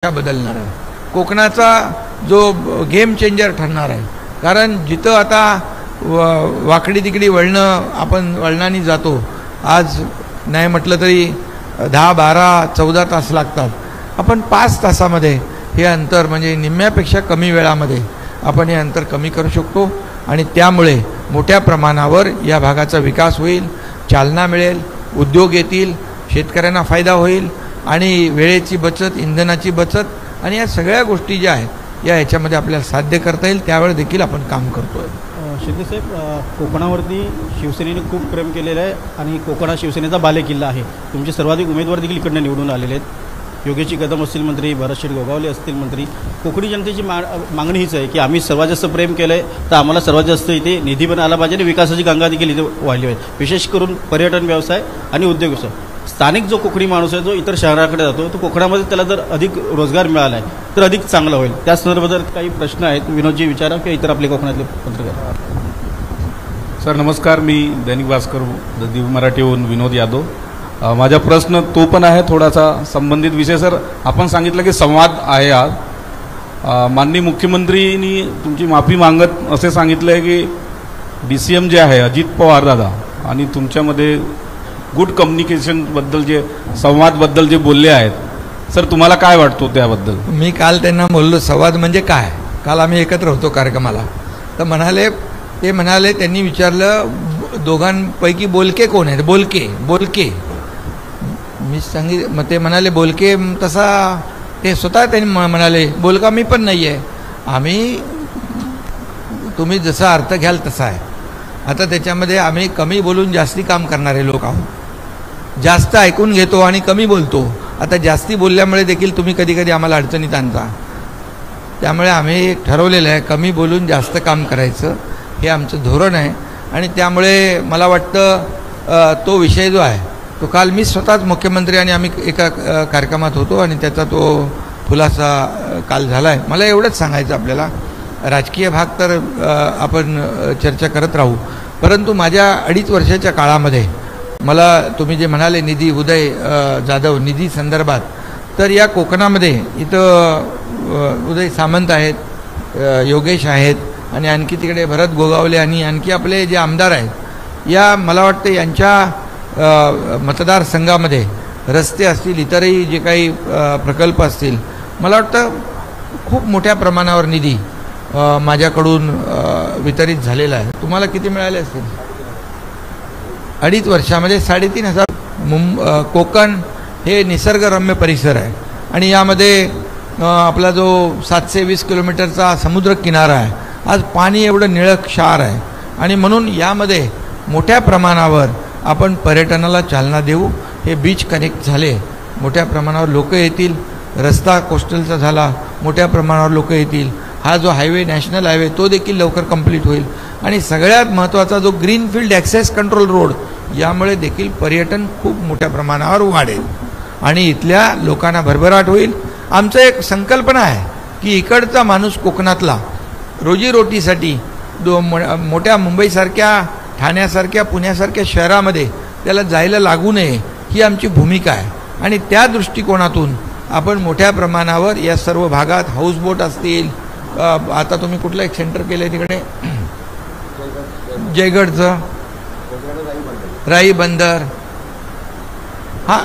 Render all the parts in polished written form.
बदलणार आहे. कोकणाचा जो गेम चेंजर ठरणार आहे. कारण जिथं आता वाकडी तिकडी आपण वळणाने जातो, आज नाही म्हटलं तरी 10, 12, 14 तास लागतात. आपण 5 तासामध्ये हे अंतर म्हणजे निम्म्यापेक्षा कमी वेळामध्ये आपण हे अंतर कमी करू शकतो आणि त्यामुळे मोठ्या प्रमाणावर या भागाचा विकास होईल, चालना मिळेल, उद्योग येतील, शेतकऱ्यांना फायदा होईल आणि वेळेची बचत, इंधनाची बचत आणि या सगळ्या गोष्टी ज्या आहेत या ह्याच्यामध्ये आपल्याला साध्य करता येईल. त्यावेळेस देखील आपण काम करतोय. शिंदेसाहेब, कोकणावरती शिवसेनेने खूप प्रेम केलेलं आहे आणि कोकण हा शिवसेनेचा बालेकिल्ला आहे. तुमचे सर्वाधिक उमेदवार देखील इकडनं निवडून आलेले आहेत. योगेश कदम असतील मंत्री, भरतशेठ गोगावले असतील मंत्री. कोकणी जनतेची मागणी हीच आहे की आम्ही सर्वात जास्त प्रेम केलं आहे तर आम्हाला सर्वात जास्त इथे निधी पण आला पाहिजे आणि विकासाची गंगा देखील इथे वाढली पाहिजे. विशेष करून पर्यटन व्यवसाय आणि उद्योग व्यवसाय. स्थानिक जो कोकणी माणूस आहे जो इतर शहराकडे जातो तो कोकणामध्ये त्याला जर अधिक रोजगार मिळाला आहे तर अधिक चांगलं होईल. त्या संदर्भात काही प्रश्न आहेत, विनोदजी विचारा किंवा इतर आपले कोकणातले पत्रकार. सर नमस्कार, मी दैनिक भास्कर दिव्य मराठीहून विनोद यादव. माझा प्रश्न तो पण आहे थोडासा संबंधित विषय. सर, आपण सांगितलं की संवाद आहे आज. माननीय मुख्यमंत्रींनी तुमची माफी मागत असे सांगितलं आहे की DCM जे आहे अजित पवार दादा आणि तुमच्यामध्ये गुड कम्युनिकेशनबद्दल जे संवादबद्दल जे बोलले आहेत, सर तुम्हाला काय वाटतो त्याबद्दल? मी काल त्यांना बोललो संवाद म्हणजे काय. काल आम्ही एकत्र होतो कार्यक्रमाला, तर ते म्हणाले त्यांनी विचारलं दोघांपैकी बोलके कोण आहेत. बोलके मी मग ते म्हणाले बोलके तसा ते स्वतः त्यांनी म्हणाले बोलका मी पण नाही आहे. तुम्ही जसा अर्थ घ्याल तसा आहे. आता त्याच्यामध्ये आम्ही कमी बोलून जास्ती काम करणारे लोक आहोत. जास्त ऐकून घेतो आणि कमी बोलतो. आता जास्ती बोलल्यामुळे देखील तुम्ही कधी कधी आम्हाला अडचणीत आणता. त्यामुळे आम्ही ठरवलेलं आहे कमी बोलून जास्त काम करायचं, हे आमचं धोरण आहे. आणि त्यामुळे मला वाटतं तो विषय जो आहे तो काल मी स्वतःच मुख्यमंत्री आणि आम्ही एका कार्यक्रमात होतो आणि त्याचा तो खुलासा काल झाला आहे. मला एवढंच सांगायचं आपल्याला, राजकीय भाग तर आपण चर्चा करत राहू, परंतु माझ्या 2.5 वर्षाच्या काळामध्ये मला तुम्ही जे म्हणाले निधी उदय जाधव निधी संदर्भात, तर या कोकणामध्ये इथं उदय सामंत आहेत, योगेश आहेत आणि आणखी तिकडे भरत गोगावले आणि आणखी आपले जे आमदार आहेत, या मला वाटतं यांच्या मतदारसंघामध्ये रस्ते असतील, इतरही जे काही प्रकल्प असतील, मला वाटतं खूप मोठ्या प्रमाणावर निधी माझ्याकडून वितरित झालेला आहे. तुम्हाला किती मिळाले असतील? 2.5 वर्षामध्ये 3,500. कोकण हे निसर्गरम्य परिसर आहे आणि यामध्ये आपला जो 720 किलोमीटरचा समुद्र किनारा आहे, आज पाणी एवढं निळक्षार आहे आणि म्हणून यामध्ये मोठ्या प्रमाणावर आपण पर्यटनाला चालना देऊ. हे बीच कनेक्ट झाले, मोठ्या प्रमाणावर लोक येतील. रस्ता कोस्टलचा झाला, मोठ्या प्रमाणावर लोक येतील. हा जो हायवे नॅशनल हायवे तो देखील लवकर कंप्लीट होईल आणि सगळ्यात महत्त्वाचा जो ग्रीनफील्ड ॲक्सेस कंट्रोल रोड, यामुळे देखील पर्यटन खूप मोठ्या प्रमाणावर वाढेल आणि इथल्या लोकांना भरभराट होईल. आमचं एक संकल्पना आहे की इकडचा माणूस कोकणातला रोजीरोटीसाठी मोठ्या मुंबईसारख्या, ठाण्यासारख्या, पुण्यासारख्या शहरामध्ये त्याला जायला लागू नये, ही आमची भूमिका आहे. आणि त्या दृष्टिकोनातून आपण मोठ्या प्रमाणावर या सर्व भागात हाऊसबोट असतील. आता तुम्ही कुठलं एक सेंटर केलं आहे तिकडे जयगडचं, राई बंदर, हां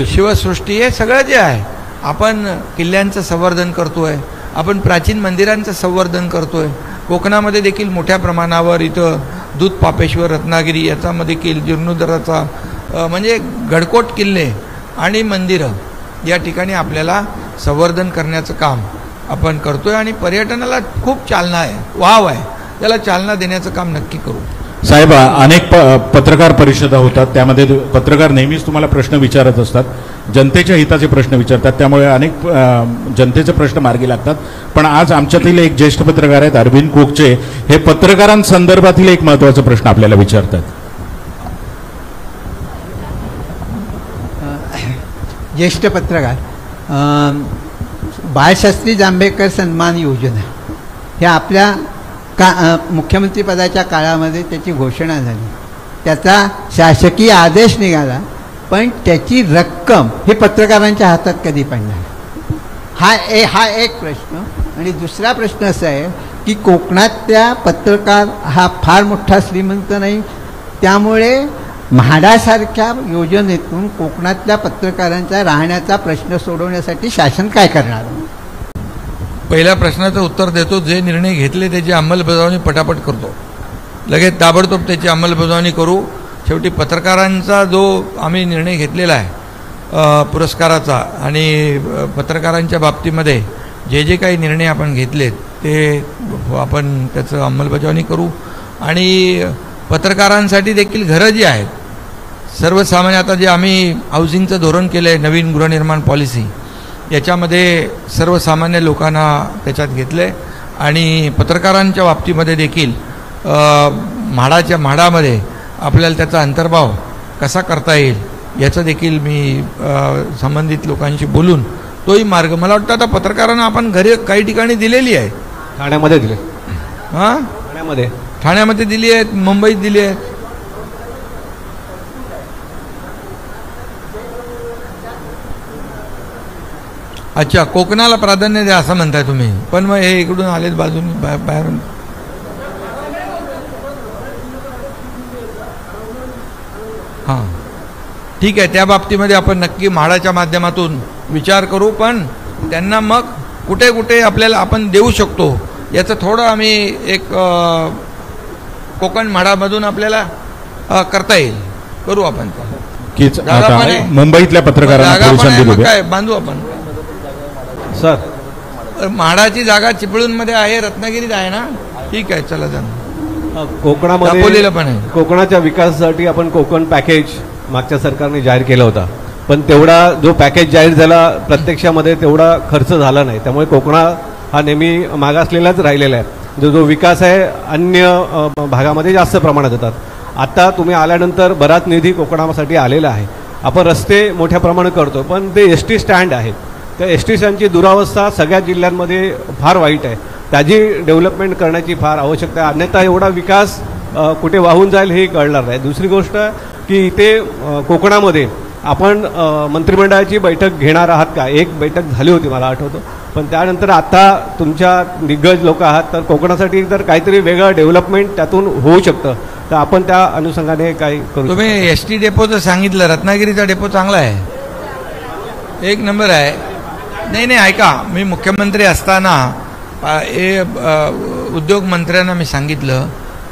शिवसृष्टी, हे सगळं जे आहे आपण किल्ल्यांचं संवर्धन करतोय, आपण प्राचीन मंदिरांचं संवर्धन करतोय. कोकणामध्ये देखील मोठ्या प्रमाणावर इथं दूध पापेश्वर, रत्नागिरी याच्यामध्ये देखील जीर्णोद्धाराचा म्हणजे गडकोट किल्ले आणि मंदिरं या ठिकाणी आपल्याला संवर्धन करण्याचं काम आपण करतोय आणि पर्यटनाला खूप चालना आहे, वाव आहे, त्याला चालना देण्याचं काम नक्की करू. साहेब, अनेक पत्रकार परिषदा होतात, त्यामध्ये पत्रकार नेहमीच तुम्हाला प्रश्न विचारत असतात, जनतेच्या हिताचे प्रश्न विचारतात, त्यामुळे अनेक जनतेचे प्रश्न मार्गी लागतात. पण आज आमच्यातील एक ज्येष्ठ पत्रकार आहेत अरविंद कोकचे, हे पत्रकारांसंदर्भातील एक महत्त्वाचा प्रश्न आपल्याला विचारतात. ज्येष्ठ पत्रकार, बाळशास्त्री जांभेकर सन्मान योजना हे आपल्या मुख्यमंत्रीपदाच्या काळामध्ये त्याची घोषणा झाली, त्याचा शासकीय आदेश निघाला, पण त्याची रक्कम ही पत्रकारांच्या हातात कधी पडणार? हा एक प्रश्न. आणि दुसरा प्रश्न असा आहे की कोकणातल्या पत्रकार हा फार मोठा श्रीमंत नाही, त्यामुळे म्हाडासारख्या योजनेतून कोकणातल्या पत्रकारांचा राहण्याचा प्रश्न सोडवण्यासाठी शासन काय करणार? पहिल्या प्रश्नाचं उत्तर देतो. जे निर्णय घेतले त्याची अंमलबजावणी पटापट करतो, लगेच ताबडतोब त्याची अंमलबजावणी करू. शेवटी पत्रकारांचा जो आम्ही निर्णय घेतलेला आहे पुरस्काराचा, आणि पत्रकारांच्या बाबतीमध्ये जे जे काही निर्णय आपण घेतलेत ते आपण त्याचं अंमलबजावणी करू. आणि पत्रकारांसाठी देखील घरं जी आहेत सर्वसामान्य, आता जे आम्ही हाऊसिंगचं धोरण केलं आहे, नवीन गृहनिर्माण पॉलिसी, याच्यामध्ये सर्वसामान्य लोकांना त्याच्यात घेतलं आहे. आणि पत्रकारांच्या बाबतीमध्ये देखील म्हाडामध्ये आपल्याला त्याचा अंतर्भाव कसा करता येईल याचं देखील मी संबंधित लोकांशी बोलून तोही मार्ग, मला वाटतं आता पत्रकारांना आपण घरी काही ठिकाणी दिलेली आहे. ठाण्यामध्ये दिले, हां ठाण्यामध्ये दिली आहेत, मुंबईत दिली आहेत. अच्छा, कोकणाला प्राधान्य द्या असं म्हणताय तुम्ही, पण मग हे इकडून आलेत बाजूने बाहेरून. हां ठीक आहे, त्या बाबतीमध्ये आपण नक्की म्हाडाच्या माध्यमातून विचार करू, पण त्यांना मग कुठे कुठे आपल्याला आपण देऊ शकतो याचं थोडं आम्ही एक कोकण म्हाडामधून आपल्याला करता येईल, करू आपण. मुंबईतल्या पत्रकारांना काय बांधू आपण सर. म्हाडाची जागा चिपळूणमध्ये आहे, रत्नागिरीत आहे ना, ठीक आहे, चला जाणं. कोकणामध्ये पण आहे. कोकणाच्या विकासासाठी आपण कोकण पॅकेज मागच्या सरकारने जाहीर केला होता, पण तेवढा जो पॅकेज जाहीर झाला प्रत्यक्षामध्ये तेवढा खर्च झाला नाही. त्यामुळे कोकणा हा नेहमी मागासलेलाच राहिलेला आहे. जो विकास आहे अन्य भागामध्ये जास्त प्रमाणात येतात. आता तुम्ही आल्यानंतर बराच निधी कोकणासाठी आलेला आहे. आपण रस्ते मोठ्या प्रमाणात करतो, पण ते एस.टी. स्टँड आहेत, त्या एस.टी. स्टँडची दुरावस्था सगळ्या जिल्ह्यांमध्ये फार वाईट आहे. त्याची डेव्हलपमेंट करण्याची फार आवश्यकता आहे, अन्यथा एवढा विकास कुठे वाहून जाईल हे कळणार नाही. दुसरी गोष्ट की इथे कोकणामध्ये आपण मंत्रिमंडळाची बैठक घेणार आहात का? एक बैठक झाली होती मला आठवतं, पण त्यानंतर आता तुमच्या दिग्गज लोक आहात, तर कोकणासाठी जर काहीतरी वेगळं डेव्हलपमेंट त्यातून होऊ शकतं तर आपण त्या अनुषंगाने काही करू. तुम्ही एस.टी. डेपोचं सांगितलं, रत्नागिरीचा डेपो चांगला आहे, एक नंबर आहे. नाही ऐका, मी मुख्यमंत्री असताना उद्योग मंत्र्यांना मी सांगितलं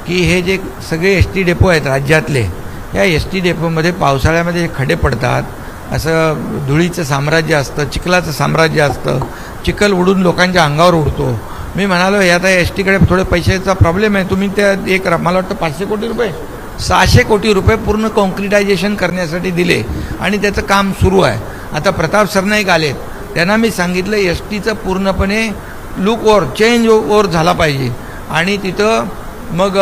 की हे जे सगळे एस.टी. डेपो आहेत राज्यातले, या एस.टी. डेपोमध्ये पावसाळ्यामध्ये खडे पडतात, असं धुळीचं साम्राज्य असतं, चिखलाचं साम्राज्य असतं, चिखल उडून लोकांच्या अंगावर उडतो. मी म्हणालो हे आता एस टीकडे थोडे पैशाचा प्रॉब्लेम आहे, तुम्ही त्या एक मला वाटतं 500 कोटी रुपये 600 कोटी रुपये पूर्ण कॉन्क्रिटायझेशन करण्यासाठी दिले आणि त्याचं काम सुरू आहे. आता प्रताप सरनाईक आलेत, त्यांना मी सांगितलं एस टीचं पूर्णपणे लुक ओव्हर चेंज ओव्हर झाला पाहिजे आणि तिथं मग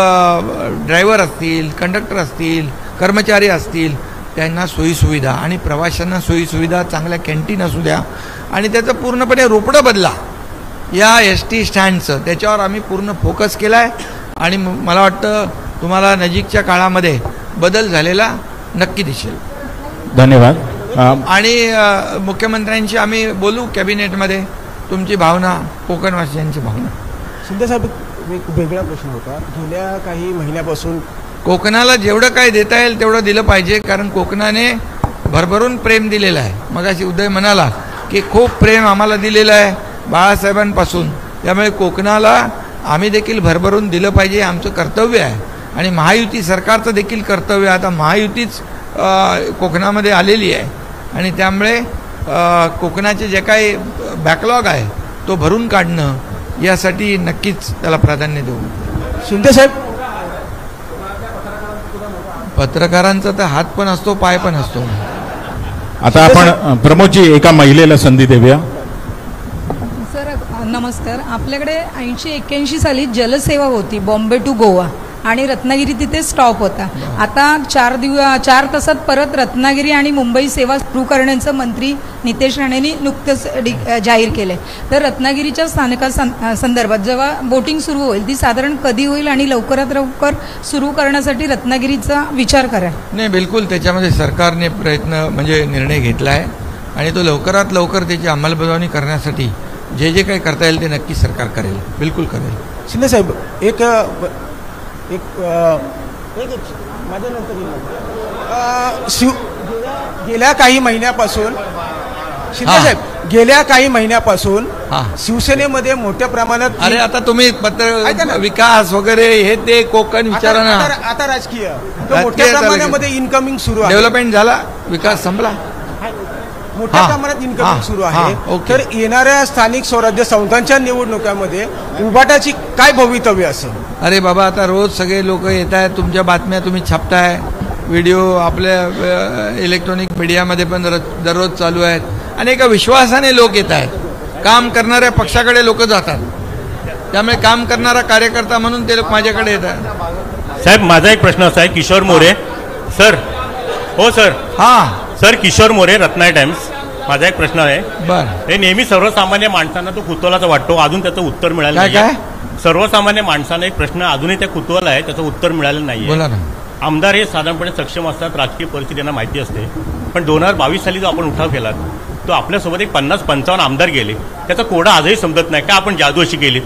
ड्रायव्हर असतील, कंडक्टर असतील, कर्मचारी असतील, त्यांना सोयीसुविधा आणि प्रवाशांना सोयीसुविधा, चांगल्या कॅन्टीन असू द्या आणि त्याचं पूर्णपणे रोपडं बदला या एस टी स्टँडचं. त्याच्यावर आम्ही पूर्ण फोकस केला आहे आणि मला वाटतं तुम्हाला नजीकच्या काळामध्ये बदल झालेला नक्की दिसेल. धन्यवाद. आणि मुख्यमंत्र्यांशी आम्ही बोलू कॅबिनेटमध्ये तुमची भावना, कोकणवासियांची भावना. शिंदे साहेब, एक वेगळा प्रश्न होता. गेल्या काही महिन्यापासून कोकणाला जेवढं काय देता येईल तेवढं दिलं पाहिजे, कारण कोकणाने भरभरून प्रेम दिलेलं आहे. मगाशी उदय म्हणाला की खूप प्रेम आम्हाला दिलेलं आहे बाळासाहेबांपासून, त्यामुळे कोकणाला आम्ही देखील भरभरून दिलं पाहिजे, आमचं कर्तव्य आहे आणि महायुती सरकारचं देखील कर्तव्य आहे. आता महायुतीच कोकणामध्ये आलेली आहे आणि त्यामुळे कोकणाचे जे काही बॅकलॉग आहे तो भरून काढणं यासाठी नक्कीच त्याला प्राधान्य देऊ. शिंदे साहेब, पत्रकारांचा तर हात पण असतो, पाय पण असतो. आता आपण प्रमोदजी एका महिलेला संधी देऊया. सर नमस्कार. आपल्याकडे 80-81 साली जलसेवा होती बॉम्बे टू गोवा आणि रत्नागिरी तिथे स्टॉप होता. आता 4 तासात परत रत्नागिरी आणि मुंबई सेवा सुरू करण्याचं मंत्री नितेश राणेंनी नुकतंच जाहीर केले. तर रत्नागिरीच्या स्थानकासंदर्भात जेव्हा बोटिंग सुरू होईल ती साधारण कधी होईल आणि लवकरात लवकर सुरू करण्यासाठी रत्नागिरीचा विचार करा. नाही, बिलकुल त्याच्यामध्ये सरकारने प्रयत्न म्हणजे निर्णय घेतला आहे आणि तो लवकरात लवकर त्याची अंमलबजावणी करण्यासाठी जे जे काही करता येईल ते नक्की सरकार करेल, बिलकुल करेल. शिंदेसाहेब एक माझ्यानंतर गेल्या काही महिन्यापासून शिंदेसाहेब गेल्या काही महिन्यापासून शिवसेनेमध्ये मोठ्या प्रमाणात अरे आता तुम्ही पत्र विकास वगैरे हे ते कोकण विचारा ना. आता राजकीय मोठ्या प्रमाणामध्ये इन्कमिंग सुरू आहे. डेव्हलपमेंट झाला, विकास संपला, मोठ्या प्रमाणात इन्कमिंग सुरू आहे. तर येणाऱ्या स्थानिक स्वराज्य संस्थांच्या निवडणुकांमध्ये उभाटाची काय भवितव्य असेल? अरे बाबा, आता रोज सगळे लोक येत आहेत, तुमच्या बातम्या तुम्ही छापताय, व्हिडिओ आपल्या इलेक्ट्रॉनिक मीडियामध्ये पण दररोज चालू आहेत आणि एका विश्वासाने लोक येत आहेत. काम करणाऱ्या पक्षाकडे लोक जातात, त्यामुळे काम करणारा कार्यकर्ता म्हणून ते लोक माझ्याकडे येतात. साहेब, माझा एक प्रश्न असा आहे. किशोर मोरे सर, हो sir, sir Kishor More, Ratnagiri Times. माझा एक प्रश्न आहे. हे नेहमी सर्वसामान्य माणसांना तो कुतूहलाचा वाटतो, अजून त्याचं उत्तर मिळालं नाही. सर्वसामान्य माणसांना एक प्रश्न अजूनही त्या कुतूहल आहे, त्याचं उत्तर मिळालं नाही. आमदार हे साधारणपणे सक्षम असतात, राजकीय परिस्थिती त्यांना माहिती असते. पण 2022 साली जो आपण उठाव केला तो आपल्यासोबत एक 50-55 आमदार गेले, त्याचा कोडा आजही समजत नाही का आपण जादू अशी केलीत.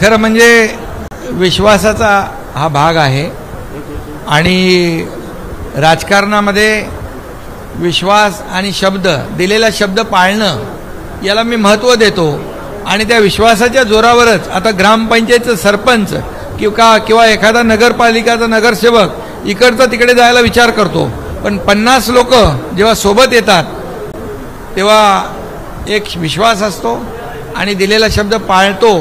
खरं म्हणजे विश्वासाचा हा भाग आहे आणि राजकारणामध्ये विश्वास आणि शब्द, दिलेला शब्द पाळणं याला मी महत्त्व देतो आणि त्या विश्वासाच्या जोरावरच आता ग्रामपंचायतचं सरपंच किंवा एखादा नगरपालिकाचा नगरसेवक इकडचा तिकडे जायला विचार करतो. पण 50 लोक जेव्हा सोबत येतात तेव्हा एक विश्वास असतो आणि दिलेला शब्द पाळतो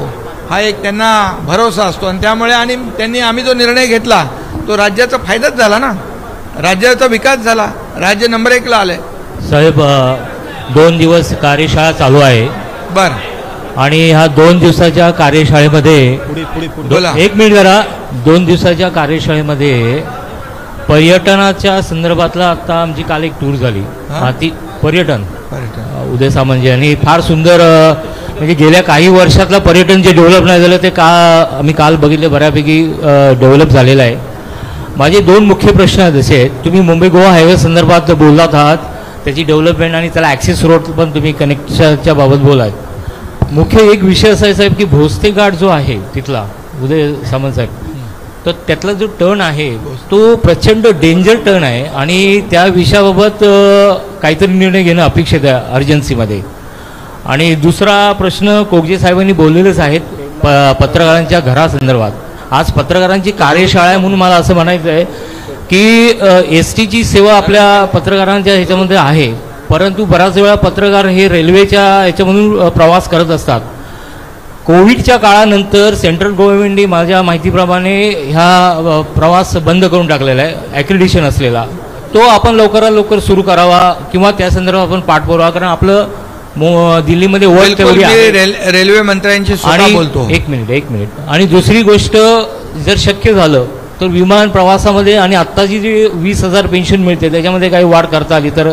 हा एक त्यांना भरोसा असतो. आणि त्यामुळे आम्ही जो निर्णय घेतला तो राज्याचा फायदाच झाला ना, राज्याचा विकास झाला, राज्य नंबर 1 ला आलंय. साहेब, 2 दिवस कार्यशाळा चालू आहे. आणि ह्या 2 दिवसाच्या कार्यशाळेमध्ये एक मिनिट जरा, 2 दिवसाच्या कार्यशाळेमध्ये पर्यटनाच्या संदर्भातला आता आमची काल एक टूर झाली. ती पर्यटन उदय सामंत आणि फार सुंदर, म्हणजे गेल्या काही वर्षातलं पर्यटन जे डेव्हलप नाही झालं ते आम्ही काल बघितले, बऱ्यापैकी डेव्हलप झालेलं आहे. माझे 2 मुख्य प्रश्न असे आहेत. तुम्ही मुंबई गोवा हायवे संदर्भात बोलत आहात, त्याची डेव्हलपमेंट आणि त्याला ॲक्सेस रोड पण तुम्ही कनेक्शनच्या बाबत बोलात. मुख्य एक विषय असा आहे साहेब की भोसले घाट जो आहे तिथला उदय सामंत साहेब, तर त्यातला जो टर्न आहे तो प्रचंड डेंजर टर्न आहे आणि त्या विषयाबाबत काहीतरी निर्णय घेणं अपेक्षित आहे अर्जन्सीमध्ये. आणि दुसरा प्रश्न कोगजे साहेबांनी बोललेलेच आहेत पत्रकारांच्या घरासंदर्भात. आज पत्रकारांची कार्यशाळा आहे म्हणून मला असं म्हणायचं आहे की STची सेवा आपल्या पत्रकारांच्या ह्याच्यामध्ये आहे, परंतु बराच वेळा पत्रकार हे रेल्वेच्या ह्याच्यामधून प्रवास करत असतात. कोविडच्या काळानंतर सेंट्रल गव्हर्नमेंटने माझ्या माहितीप्रमाणे ह्या प्रवास बंद करून टाकलेला आहे, ॲक्रिडिशन असलेला. तो आपण लवकरात लवकर सुरू करावा किंवा त्या संदर्भात आपण पाठपुरावा, कारण आपलं दिल्लीमध्ये रेल्वे मंत्र्यांशी बोलतो. एक मिनिट. आणि दुसरी गोष्ट, जर शक्य झालं तर विमान प्रवासामध्ये आणि आत्ताची जी 20,000 पेन्शन मिळते त्याच्यामध्ये काही वाढ करता आली तर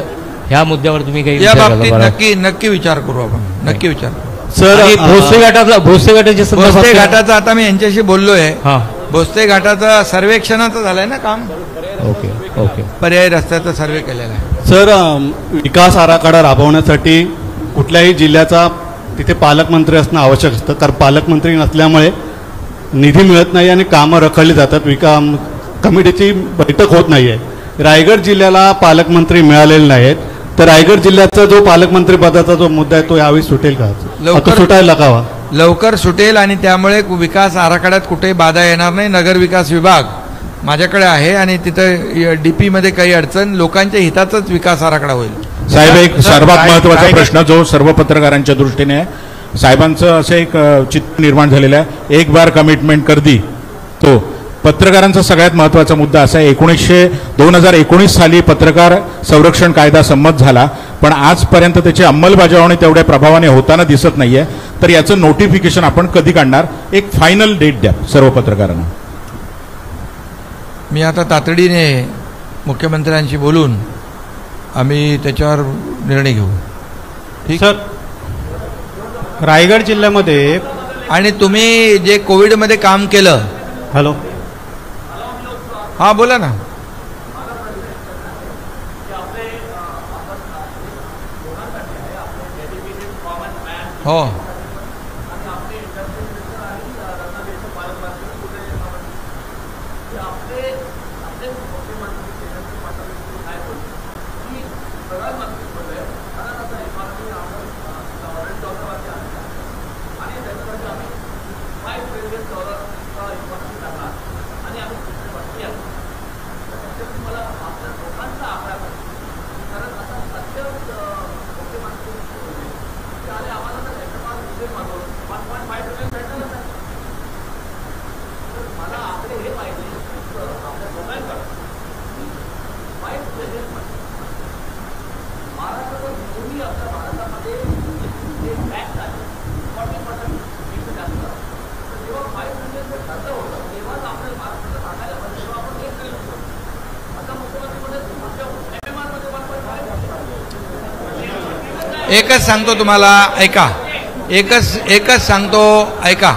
ह्या मुद्द्यावर तुम्ही काही या बाबतीत नक्की विचार करू आपण, नक्की विचार करू. सर, भोसले घाटाचा आता मी यांच्याशी बोललोय. भोसले घाटाचा सर्वेक्षणाचं झालंय ना काम. ओके. पर्यायी रस्त्याचा सर्वे केलेला आहे. सर, विकास आराखडा राबवण्यासाठी कुठल्याही जिल्ह्याचा तिथे पालकमंत्री असणं आवश्यक असतं, कारण पालकमंत्री नसल्यामुळे निधी मिळत नाही आणि कामं रखडली जातात. कमिटीची बैठक होत नाही आहे. रायगड जिल्ह्याला पालकमंत्री मिळालेले नाहीत, तर रायगड जिल्ह्याचा जो पालकमंत्री पदाचा जो मुद्दा आहे तो यावेळी सुटेल का? लवकर सुटायला हवा. लवकर सुटेल आणि त्यामुळे विकास आराखड्यात कुठेही बाधा येणार नाही. नगर विकास विभाग माझ्याकडे आहे आणि तिथं DP मध्ये काही अडचण, लोकांच्या हिताचाच विकास आराखडा होईल. साहेब, एक सर्वात महत्त्वाचा प्रश्न जो सर्व पत्रकारांच्या दृष्टीने आहे, साहेबांचं असं एक चित्र निर्माण झालेलं आहे, एक बार कमिटमेंट कर दी. तो पत्रकारांचा सगळ्यात महत्त्वाचा मुद्दा असा आहे, 2019 साली पत्रकार संरक्षण कायदा संमत झाला, पण आजपर्यंत त्याची अंमलबजावणी तेवढ्या प्रभावाने होताना दिसत नाहीये. तर याचं नोटिफिकेशन आपण कधी काढणार? एक फायनल डेट द्या सर्व पत्रकारांना. मी आता तातडीने मुख्यमंत्र्यांशी बोलून आम्ही त्याच्यावर निर्णय घेऊ. ठीक सर, रायगड जिल्ह्यामध्ये आणि तुम्ही जे कोविडमध्ये काम केलं. हॅलो, हां बोला ना. हो एकच सांगतो तुम्हाला ऐका, एकच सांगतो ऐका,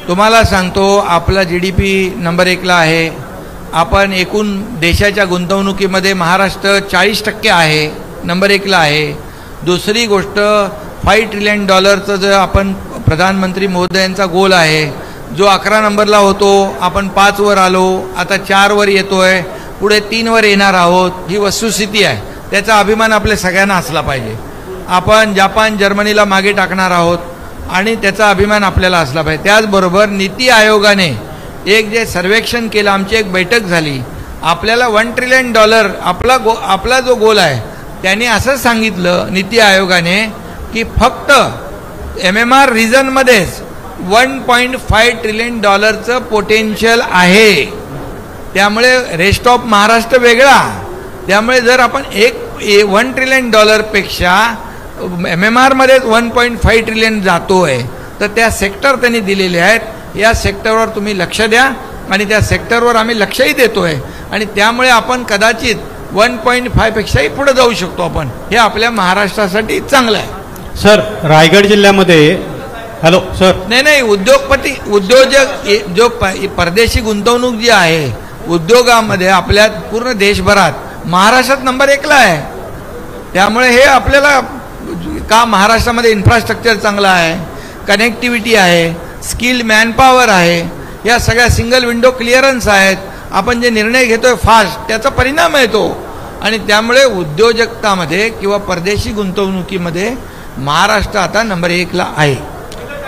तुम्हाला सांगतो आपला GDP नंबर 1ला आहे. आपण एकूण देशाच्या गुंतवणुकीमध्ये महाराष्ट्र 40% आहे, नंबर 1ला आहे. दुसरी गोष्ट $5 ट्रिलियन जो आपण प्रधानमंत्री महोदयांचा गोल आहे, जो 11 नंबरला होतो, आपण 5 वर आलो, आता 4 वर येतोय, पुढे 3 वर येणार आहोत. ही वस्तुस्थिती आहे. त्याचा अभिमान आपल्या सगळ्यांना असला पाहिजे. आपण जपान जर्मनीला मागे टाकणार आहोत आणि त्याचा अभिमान आपल्याला असला पाहिजे. त्याचबरोबर नीती आयोगाने एक जे सर्वेक्षण केलं, आमची एक बैठक झाली, आपल्याला $1 ट्रिलियन आपला जो गोल आहे त्यांनी असं सांगितलं नीती आयोगाने की फक्त MMR रिजनमध्येच $1.5 ट्रिलियन पोटेन्शियल आहे. त्यामुळे रेस्ट ऑफ महाराष्ट्र वेगळा. त्यामुळे जर आपण $1 ट्रिलियन पेक्षा MMR मध्येच $1.5 ट्रिलियन जातोय, तर त्या सेक्टर त्यांनी दिलेले आहेत. या सेक्टरवर तुम्ही लक्ष द्या आणि त्या सेक्टरवर आम्ही लक्षही देतोय आणि त्यामुळे आपण कदाचित 1.5 पेक्षाही पुढे जाऊ शकतो आपण. हे आपल्या महाराष्ट्रासाठी चांगलं आहे. सर, रायगड जिल्ह्यामध्ये हॅलो सर, नाही उद्योजक जो परदेशी गुंतवणूक जी आहे उद्योगामध्ये आपल्या पूर्ण देशभरात महाराष्ट्रात नंबर 1ला आहे. त्यामुळे हे आपल्याला का महाराष्ट्रामध्ये इन्फ्रास्ट्रक्चर चांगलं आहे, कनेक्टिव्हिटी आहे, स्किल्ड मॅनपॉवर आहे, या सगळ्या सिंगल विंडो क्लिअरन्स आहेत. आपण जे निर्णय घेतोय फास्ट, त्याचा परिणाम येतो आणि त्यामुळे उद्योजकतामध्ये किंवा परदेशी गुंतवणुकीमध्ये महाराष्ट्र आता नंबर 1ला आहे.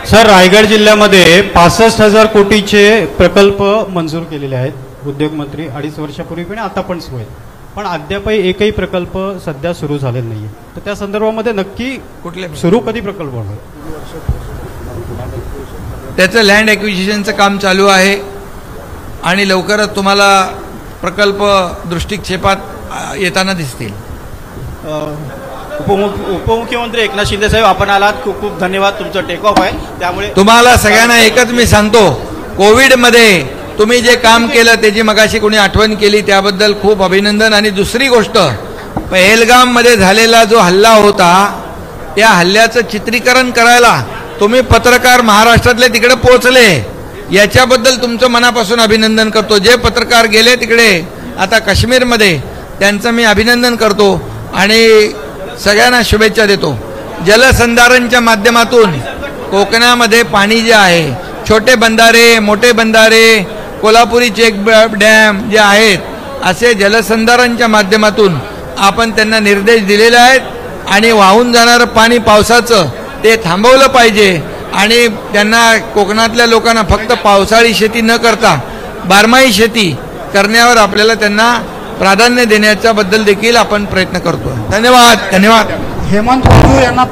सर, रायगड जिल्ह्यामध्ये 65,000 कोटीचे प्रकल्प मंजूर केलेले आहेत. उद्योग मंत्री 2.5 वर्षापूर्वी पण आता पण सुरू आहेत, पण अद्यापही एकही प्रकल्प सध्या सुरू झालेला नाही. तर त्या संदर्भामध्ये नक्की कुठले सुरू कधी प्रकल्प होणार? त्याचं लँड ॲक्विजिशनचं काम चालू आहे आणि लवकरच तुम्हाला प्रकल्प दृष्टिक्षेपात येताना दिसतील. उपमुख्यमंत्री एकनाथ शिंदे साहेब, आपण आलात, खूप खूप धन्यवाद. तुमचं टेक ऑफ आहे. त्यामुळे तुम्हाला सगळ्यांना एकच मी सांगतो, कोविडमध्ये तुम्ही जे काम केलं त्याची मगाशी कोणी आठवण केली, त्याबद्दल खूप अभिनंदन. आणि दुसरी गोष्ट, पहलगाममध्ये झालेला जो हल्ला होता, त्या हल्ल्याचं चित्रीकरण करायला तुम्ही पत्रकार महाराष्ट्रातले तिकडे पोहोचले, याच्याबद्दल तुमचं मनापासून अभिनंदन करतो. जे पत्रकार गेले तिकडे आता काश्मीरमध्ये, त्यांचं मी अभिनंदन करतो आणि सगळ्यांना शुभेच्छा देतो. जलसंधारणच्या माध्यमातून कोकणामध्ये पाणी जे आहे, छोटे बंधारे, मोठे बंधारे, कोल्हापुरी चेक डॅम जे आहेत, असे जलसंधारणच्या माध्यमातून आपण त्यांना निर्देश दिलेले आहेत आणि वाहून जाणारं पाणी पावसाचं ते थांबवलं पाहिजे आणि त्यांना कोकणातल्या लोकांना फक्त पावसाळी शेती न करता बारमाही शेती करण्यावर आपल्याला त्यांना प्राधान्य देण्याच्या बद्दल देखील आपण प्रयत्न करतो. धन्यवाद. हेमंत कुजूर यांना